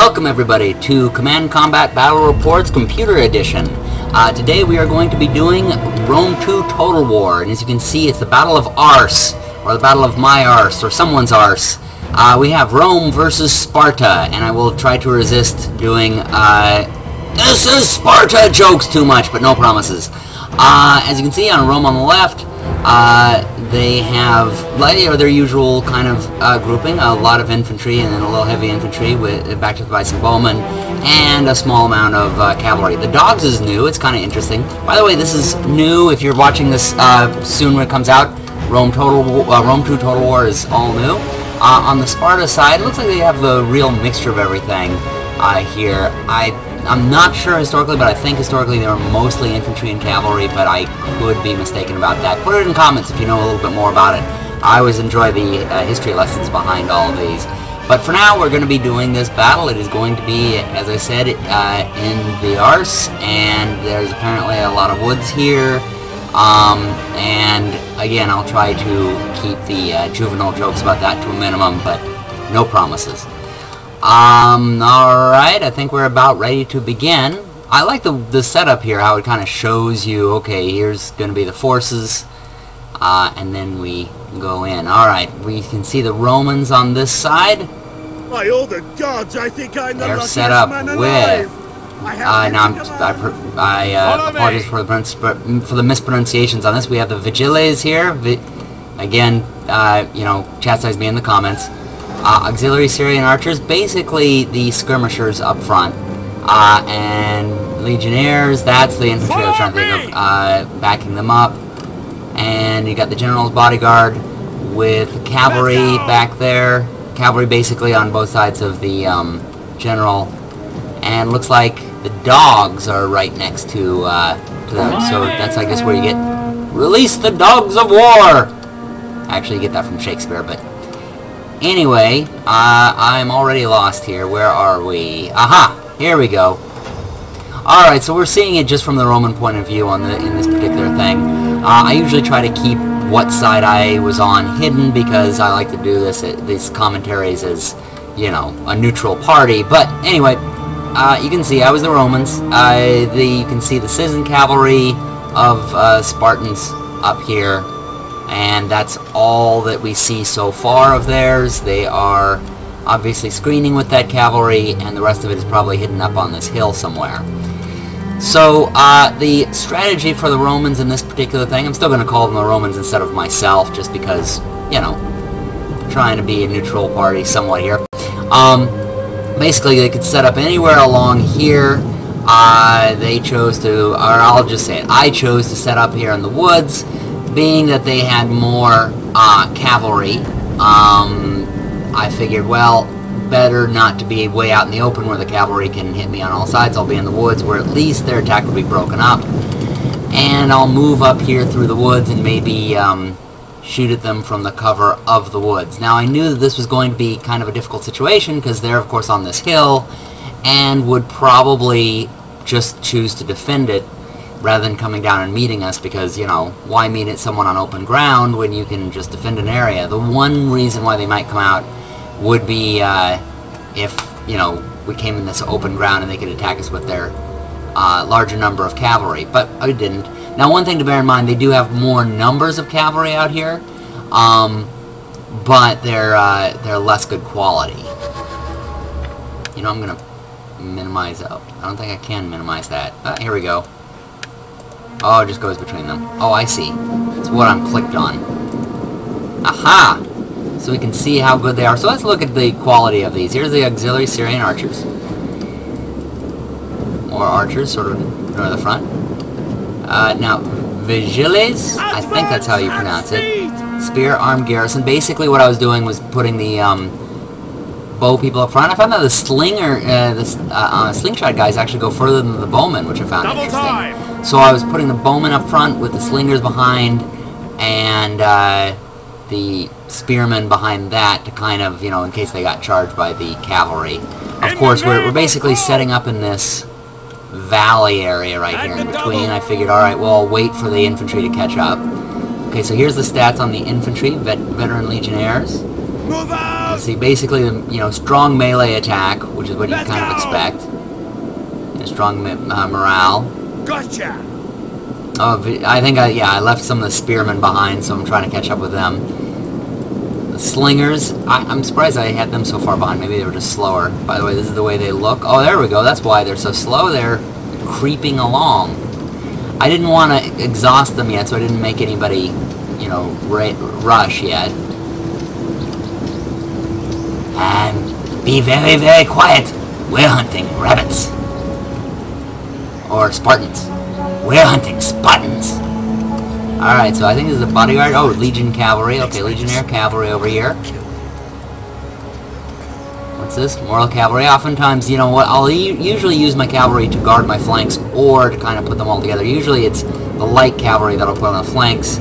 Welcome everybody to Command Combat Battle Reports Computer Edition. Today we are going to be doing Rome 2 Total War, and as you can see it's the Battle of Arse, or the Battle of my Arse, or someone's Arse. We have Rome versus Sparta, and I will try to resist doing this is Sparta jokes too much, but no promises. As you can see on Rome on the left, they have their usual kind of grouping, a lot of infantry and then a little heavy infantry backed up by some bowmen and a small amount of cavalry. The dogs is new, it's kind of interesting. By the way, this is new. If you're watching this soon when it comes out, Rome 2 Total War is all new. On the Sparta side, it looks like they have the real mixture of everything here. I'm not sure historically, but I think historically they were mostly infantry and cavalry, but I could be mistaken about that. Put it in comments if you know a little bit more about it. I always enjoy the history lessons behind all of these. But for now, we're going to be doing this battle. It is going to be, as I said, in the Arse, and there's apparently a lot of woods here. And again, I'll try to keep the juvenile jokes about that to a minimum, but no promises. Alright, I think we're about ready to begin. I like the setup here, how it kind of shows you, okay, here's going to be the forces, and then we go in. Alright, we can see the Romans on this side. By all the gods, I think I'm the luckiest set up man alive. I apologize for the mispronunciations on this. We have the Vigiles here. Again, you know, chastise me in the comments. Auxiliary Syrian archers, basically the skirmishers up front, and legionnaires, that's the infantry I was trying to think of, backing them up, and you got the general's bodyguard with cavalry back there, cavalry basically on both sides of the general, and looks like the dogs are right next to them, so that's I guess where you get, release the dogs of war! Actually you get that from Shakespeare, but anyway, I'm already lost here. Where are we? Aha! Here we go. Alright, so we're seeing it just from the Roman point of view in this particular thing. I usually try to keep what side I was on hidden because I like to do these commentaries as, you know, a neutral party. But anyway, you can see I was the Romans. You can see the citizen cavalry of Spartans up here. And that's all that we see so far of theirs. They are obviously screening with that cavalry, and the rest of it is probably hidden up on this hill somewhere. So, the strategy for the Romans in this particular thing, I'm still going to call them the Romans instead of myself, just because, you know, trying to be a neutral party somewhat here. Basically, they could set up anywhere along here. They chose to, or I'll just say it, I chose to set up here in the woods, being that they had more cavalry. I figured, well, better not to be way out in the open where the cavalry can hit me on all sides. I'll be in the woods where at least their attack will be broken up. And I'll move up here through the woods and maybe shoot at them from the cover of the woods. Now, I knew that this was going to be kind of a difficult situation because they're, of course, on this hill and would probably just choose to defend it rather than coming down and meeting us, because, you know, why meet at someone on open ground when you can just defend an area? The one reason why they might come out would be if, you know, we came in this open ground and they could attack us with their larger number of cavalry, but I didn't. Now, one thing to bear in mind, they do have more numbers of cavalry out here, but they're less good quality. You know, I'm going to minimize out. I don't think I can minimize that. Here we go. Oh, it just goes between them. Oh, I see. It's what I'm clicked on. Aha! So we can see how good they are. So let's look at the quality of these. Here's the auxiliary Syrian archers. More archers, sort of near the front. Now, Vigiles, I think that's how you pronounce it. Spear armed garrison. Basically what I was doing was putting the bow people up front. I found that the slingshot guys actually go further than the bowmen, which I found interesting. So I was putting the bowmen up front with the slingers behind, and the spearmen behind that to kind of, you know, in case they got charged by the cavalry. Of course, we're basically setting up in this valley area right here in between. I figured, alright, well, I'll wait for the infantry to catch up. Okay, so here's the stats on the infantry, veteran legionnaires. see, basically, you know, strong melee attack, which is what you kind of expect. And strong morale. Gotcha. Oh, I think I left some of the spearmen behind, so I'm trying to catch up with them. The slingers, I'm surprised I had them so far behind. Maybe they were just slower. By the way, this is the way they look. Oh, there we go. That's why they're so slow. They're creeping along. I didn't want to exhaust them yet, so I didn't make anybody, you know, rush yet. And be very, very quiet. We're hunting rabbits. Or Spartans. We're hunting Spartans. Alright, so I think this is a bodyguard. Oh, Legion Cavalry. Okay, Legionnaire Cavalry over here. What's this? Moral Cavalry. Oftentimes, you know what, I'll usually use my cavalry to guard my flanks or to kind of put them all together. Usually it's the light cavalry that I'll put on the flanks,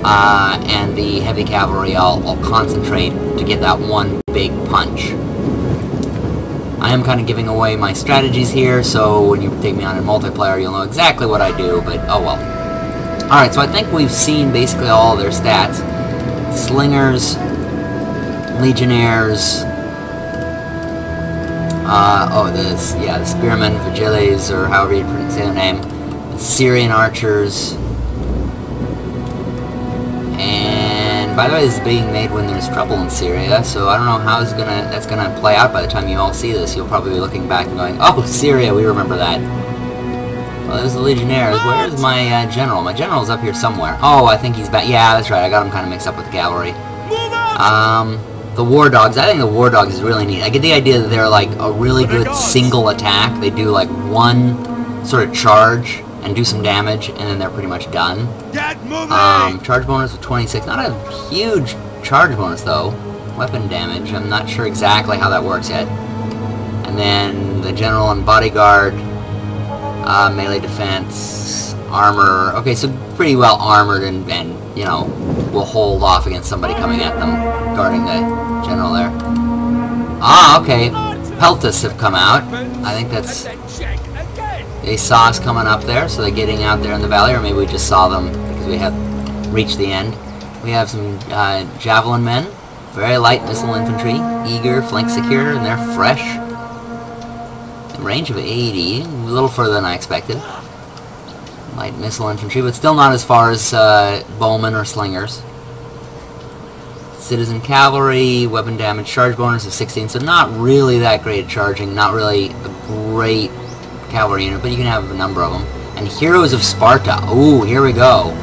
and the heavy cavalry I'll concentrate to get that one big punch. I am kind of giving away my strategies here, so when you take me on in multiplayer, you'll know exactly what I do, but oh well. Alright, so I think we've seen basically all their stats. Slingers, Legionnaires, the Spearmen, Vigiles, or however you say their name, Syrian Archers, and by the way, this is being made when there's trouble in Syria, so I don't know how that's gonna play out by the time you all see this. You'll probably be looking back and going, oh, Syria, we remember that. Well, there's the Legionnaires. Where's my general? My general's up here somewhere. Oh, I think he's back. Yeah, that's right. I got him kind of mixed up with the cavalry. The War Dogs. I think the War Dogs is really neat. I get the idea that they're like a really good single attack. They do like one sort of charge and do some damage, and then they're pretty much done. Charge bonus of 26. Not a huge charge bonus, though. Weapon damage. I'm not sure exactly how that works yet. And then the general and bodyguard. Melee defense, armor. Okay, so pretty well armored and you know, will hold off against somebody coming at them, guarding the general there. Ah, okay. Peltas have come out. I think that's... They saw us coming up there, so they're getting out there in the valley, or maybe we just saw them because we had reached the end. We have some javelin men, very light missile infantry, eager, flank secure, and they're fresh. Range of 80, a little further than I expected. Light missile infantry, but still not as far as bowmen or slingers. Citizen cavalry, weapon damage, charge bonus of 16, so not really that great at charging, not really a great cavalry unit, but you can have a number of them. And Heroes of Sparta. Ooh, here we go.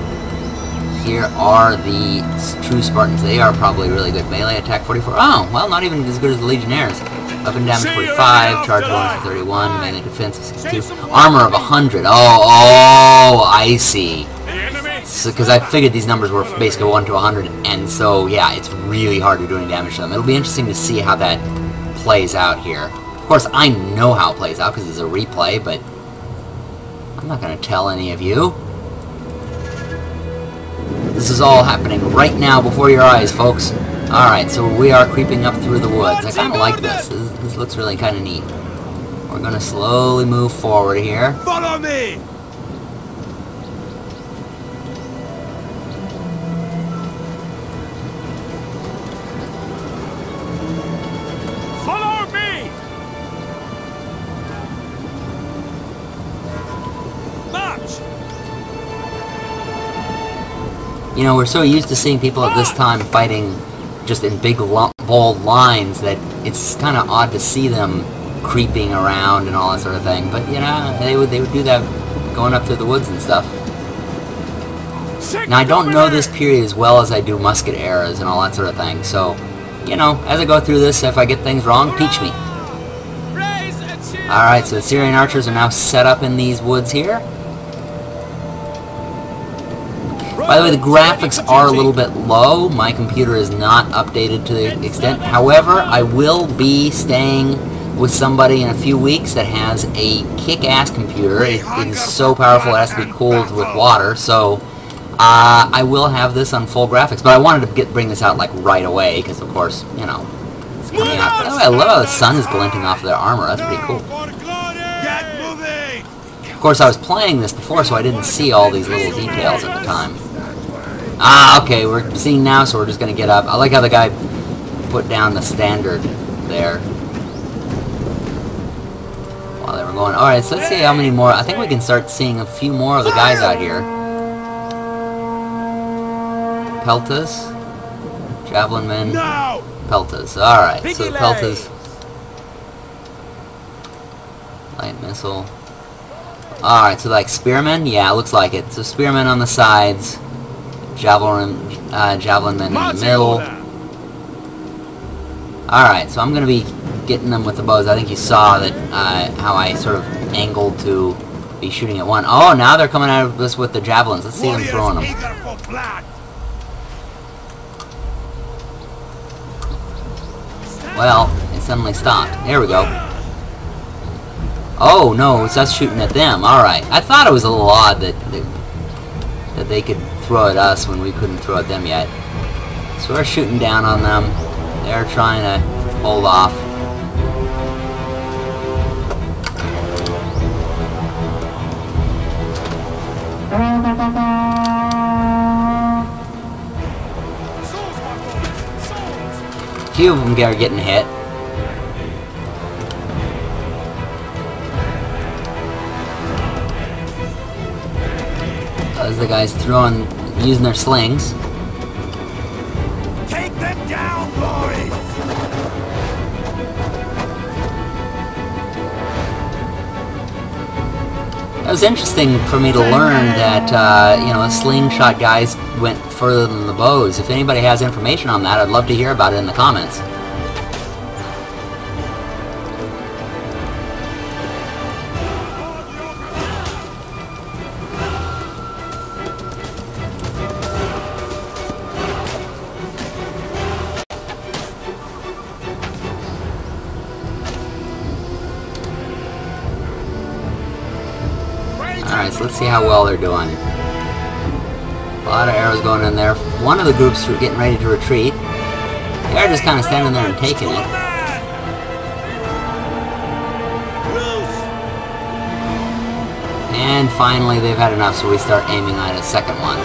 Here are the true Spartans. They are probably really good. Melee attack 44. Oh, well, not even as good as the Legionnaires. Weapon damage 45, charge bonus of 31, melee defense of 62, armor of 100. Oh, I see. Because I figured these numbers were basically 1 to 100, and so, yeah, it's really hard to do any damage to them. It'll be interesting to see how that plays out here. Of course, I know how it plays out because it's a replay, but I'm not going to tell any of you. This is all happening right now before your eyes, folks. Alright, so we are creeping up through the woods. I kind of like this. This looks really kind of neat. We're going to slowly move forward here. Follow me! Follow me! March! You know, we're so used to seeing people at this time fighting just in big, bold lines that it's kind of odd to see them creeping around and all that sort of thing. But, you know, they would do that going up through the woods and stuff. Now, I don't know this period as well as I do musket eras and all that sort of thing. So, you know, as I go through this, if I get things wrong, teach me. Alright, so the Syrian archers are now set up in these woods here. By the way, the graphics are a little bit low. My computer is not updated to the extent. However, I will be staying with somebody in a few weeks that has a kick-ass computer. It is so powerful it has to be cooled with water. So I will have this on full graphics. But I wanted to bring this out like right away because, of course, you know, it's coming out. By the way, I love how the sun is glinting off of their armor. That's pretty cool. Of course, I was playing this before, so I didn't see all these little details at the time. Ah, okay, we're seeing now, so we're just going to get up. I like how the guy put down the standard there. While they were going. Alright, so let's see how many more. I think we can start seeing a few more of the guys out here. Peltas. Javelin men. No! Peltas. Alright, so the Peltas. Light missile. Alright, so like spearmen? Yeah, looks like it. So spearmen on the sides. Javelin men in the middle. Alright, so I'm going to be getting them with the bows. I think you saw that how I sort of angled to be shooting at one. Oh, now they're coming out of this with the javelins. Let's see them throwing them. Well, it suddenly stopped. There we go. Oh, no, it's us shooting at them. Alright. I thought it was a little odd that they could throw at us when we couldn't throw at them yet. So we're shooting down on them. They're trying to hold off. A few of them are getting hit. As the guys using their slings. Take them down, boys! It was interesting for me to learn that, you know, the slingshot guys went further than the bows. If anybody has information on that, I'd love to hear about it in the comments. Alright, so let's see how well they're doing. A lot of arrows going in there. One of the groups are getting ready to retreat. They're just kind of standing there and taking it. And finally they've had enough, so we start aiming at a second one.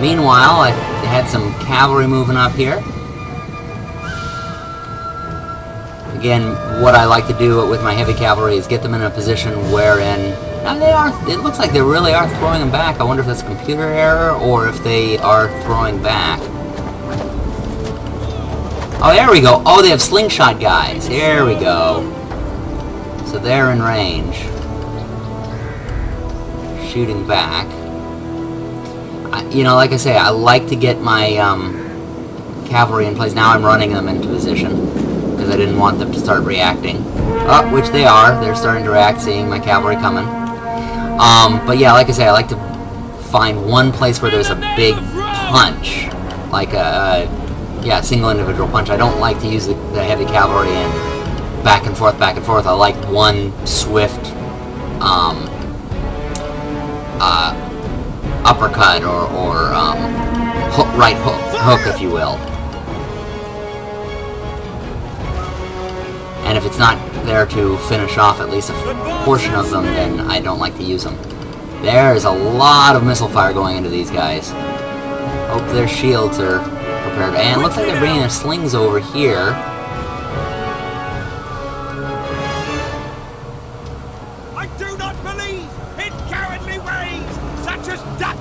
Meanwhile, I had some cavalry moving up here. Again, what I like to do with my heavy cavalry is get them in a position wherein it looks like they really are throwing them back. I wonder if that's a computer error or if they are throwing back. Oh, there we go. Oh, they have slingshot guys. Here we go. So they're in range. Shooting back. You know, like I say, I like to get my cavalry in place. Now I'm running them into position because I didn't want them to start reacting. Oh, which they are. They're starting to react, seeing my cavalry coming. But yeah, like I say, I like to find one place where there's a big punch, like a single individual punch. I don't like to use the heavy cavalry and back and forth, back and forth. I like one swift uppercut or right hook, if you will. And if it's not there to finish off at least a portion of them, then I don't like to use them. There is a lot of missile fire going into these guys. Hope their shields are prepared. And it looks like they're bringing their slings over here. I do not believe in cowardly ways such as that.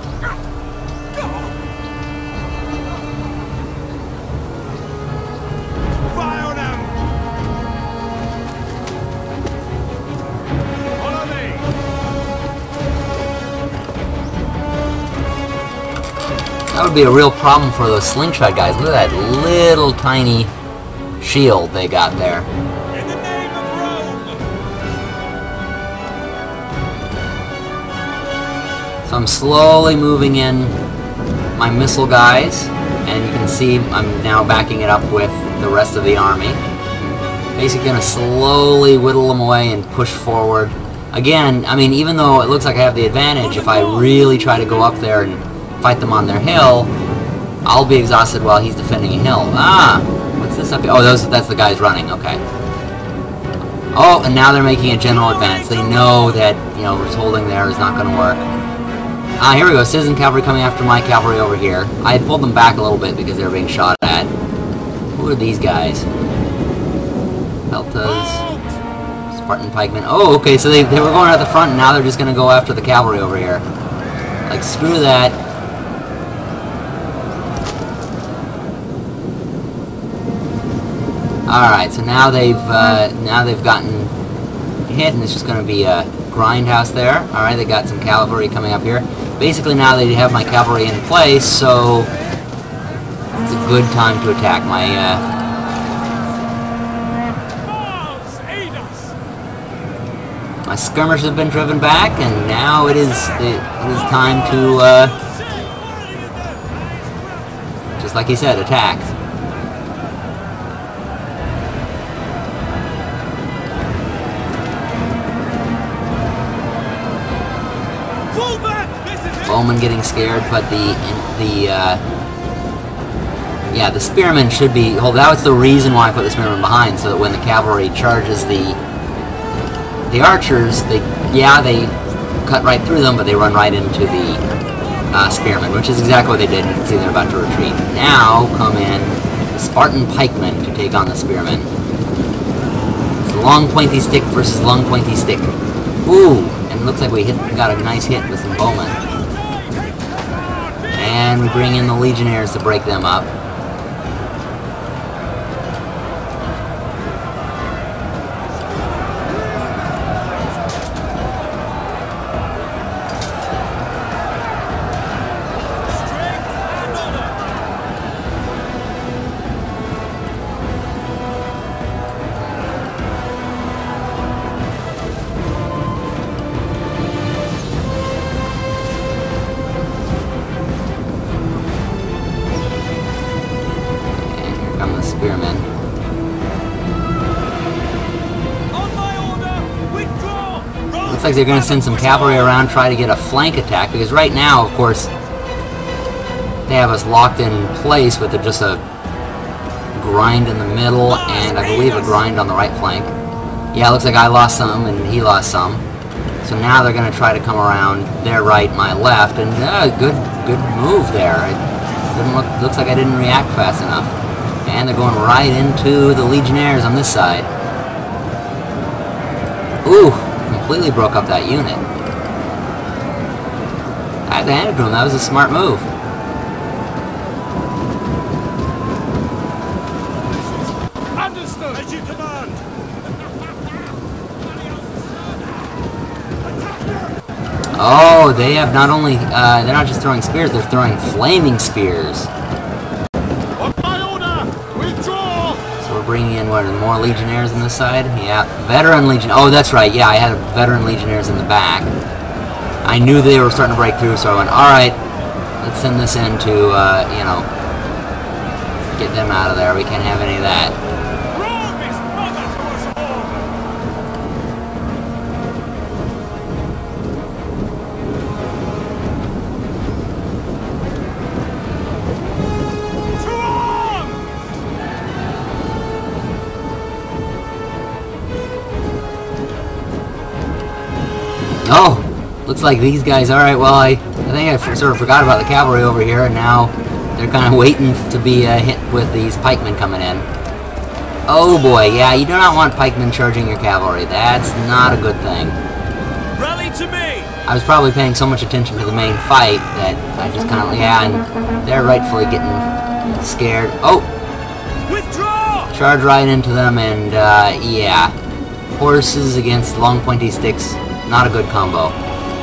Fire them! Follow me! That would be a real problem for those slingshot guys. Look at that little tiny shield they got there. In the name of Rome! So I'm slowly moving in my missile guys, and you can see I'm now backing it up with the rest of the army. Basically going to slowly whittle them away and push forward. Again, I mean, even though it looks like I have the advantage, if I really try to go up there and fight them on their hill, I'll be exhausted while he's defending a hill. Ah! What's this up here? Oh, that's the guys running. Okay. Oh, and now they're making a general advance. They know that, you know, just holding there is not going to work. Ah, here we go. Citizen cavalry coming after my cavalry over here. I had pulled them back a little bit because they were being shot at. Who are these guys? Peltas. Spartan pikemen. Oh, okay, so they were going at the front, and now they're just going to go after the cavalry over here. Like, screw that. Alright, so now they've gotten hit, and it's just going to be a grindhouse there. Alright, they got some cavalry coming up here. Basically, now they have my cavalry in place, so it's a good time to attack. My skirmishers have been driven back, and now it is time to, just like he said, attack. Bowman getting scared, but the spearmen should be. Well, that was the reason why I put the spearmen behind, so that when the cavalry charges the archers, they cut right through them, but they run right into the spearmen, which is exactly what they did. You can see they're about to retreat. Now come in the Spartan pikemen to take on the spearmen. It's the long pointy stick versus long pointy stick. Ooh, and it looks like we got a nice hit with some bowmen. And we bring in the legionnaires to break them up. Spearmen. Looks like they're going to send some cavalry around, try to get a flank attack, because right now, of course, they have us locked in place with just a grind in the middle, and I believe a grind on the right flank. Yeah, it looks like I lost some, and he lost some. So now they're going to try to come around their right, my left, and good move there. It looks like I didn't react fast enough. And they're going right into the legionnaires on this side. Ooh, completely broke up that unit. I had to hand it to him, that was a smart move. Understood! As you command! Oh, they have not only, they're not just throwing spears, they're throwing flaming spears. Bringing in, what, more legionnaires on this side? Yeah, veteran legion. Oh, that's right. Yeah, I had veteran legionnaires in the back. I knew they were starting to break through, so I went, alright, let's send this in to, you know, get them out of there. We can't have any of that. Oh, looks like these guys, alright, well, I think I sort of forgot about the cavalry over here, and now they're kind of waiting to be hit with these pikemen coming in. Oh boy, yeah, you do not want pikemen charging your cavalry. That's not a good thing. Rally to me! I was probably paying so much attention to the main fight that I just kind of, yeah, and they're rightfully getting scared. Oh! Withdraw! Charge right into them, and, yeah. Horses against long pointy sticks. Not a good combo.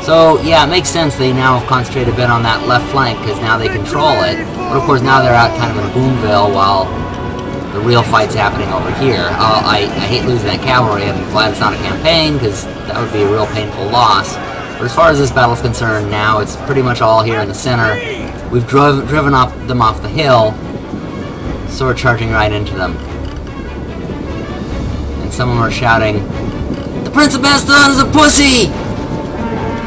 So, yeah, it makes sense they now have concentrated a bit on that left flank, because now they control it. But, of course, now they're out kind of in Boomville while the real fight's happening over here. I hate losing that cavalry. I'm glad it's not a campaign, because that would be a real painful loss. But as far as this battle's concerned, now it's pretty much all here in the center. We've driven them off the hill, so we're charging right into them. And some of them are shouting, "The Prince of Macedon is a pussy!"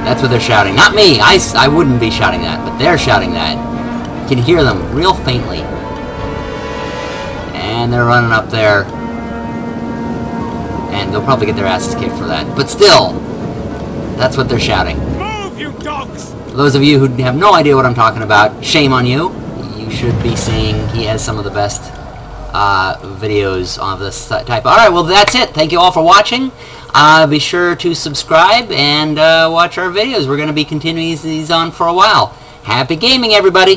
That's what they're shouting. Not me! I wouldn't be shouting that, but they're shouting that. You can hear them real faintly. And they're running up there. And they'll probably get their asses kicked for that. But still, that's what they're shouting. Move, you dogs! For those of you who have no idea what I'm talking about, shame on you. You should be seeing he has some of the best videos of this type. Alright, well that's it. Thank you all for watching. Be sure to subscribe and watch our videos. We're going to be continuing these on for a while. Happy gaming, everybody!